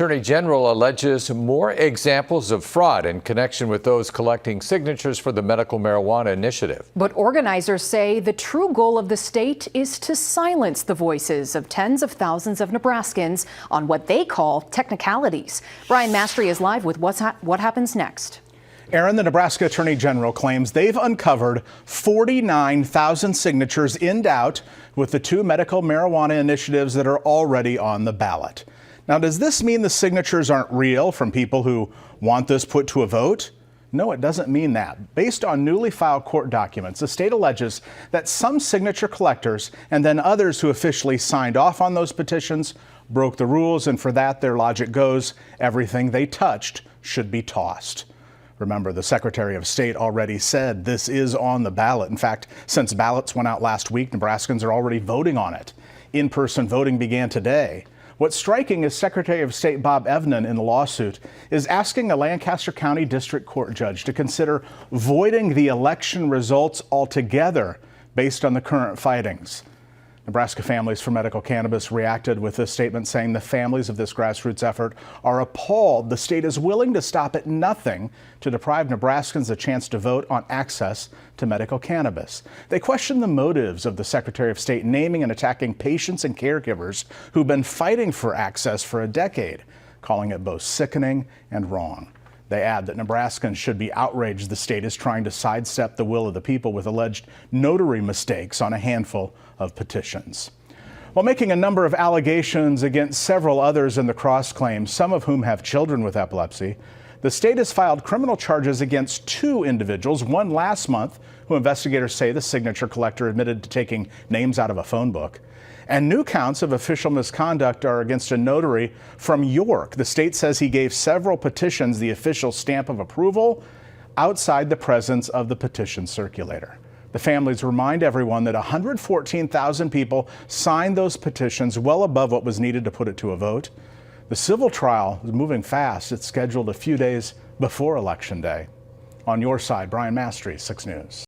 Attorney General alleges more examples of fraud in connection with those collecting signatures for the medical marijuana initiative. But organizers say the true goal of the state is to silence the voices of tens of thousands of Nebraskans on what they call technicalities. Brian Mastry is live with what happens next. Aaron, the Nebraska Attorney General claims they've uncovered 49,000 signatures in doubt with the two medical marijuana initiatives that are already on the ballot. Now, does this mean the signatures aren't real from people who want this put to a vote? No, it doesn't mean that. Based on newly filed court documents, the state alleges that some signature collectors and then others who officially signed off on those petitions broke the rules, and for that, their logic goes, everything they touched should be tossed. Remember, the Secretary of State already said this is on the ballot. In fact, since ballots went out last week, Nebraskans are already voting on it. In-person voting began today. What's striking is Secretary of State Bob Evnen in the lawsuit is asking a Lancaster County District Court judge to consider voiding the election results altogether based on the current findings. Nebraska Families for Medical Cannabis reacted with a statement saying the families of this grassroots effort are appalled the state is willing to stop at nothing to deprive Nebraskans a chance to vote on access to medical cannabis. They question the motives of the Secretary of State naming and attacking patients and caregivers who've been fighting for access for a decade, calling it both sickening and wrong. They add that Nebraskans should be outraged the state is trying to sidestep the will of the people with alleged notary mistakes on a handful of petitions. While making a number of allegations against several others in the cross-claim, some of whom have children with epilepsy, the state has filed criminal charges against two individuals, one last month, who investigators say the signature collector admitted to taking names out of a phone book. And new counts of official misconduct are against a notary from York. The state says he gave several petitions the official stamp of approval outside the presence of the petition circulator. The families remind everyone that 114,000 people signed those petitions, well above what was needed to put it to a vote. The civil trial is moving fast. It's scheduled a few days before Election Day. On your side, Brian Mastry, 6 News.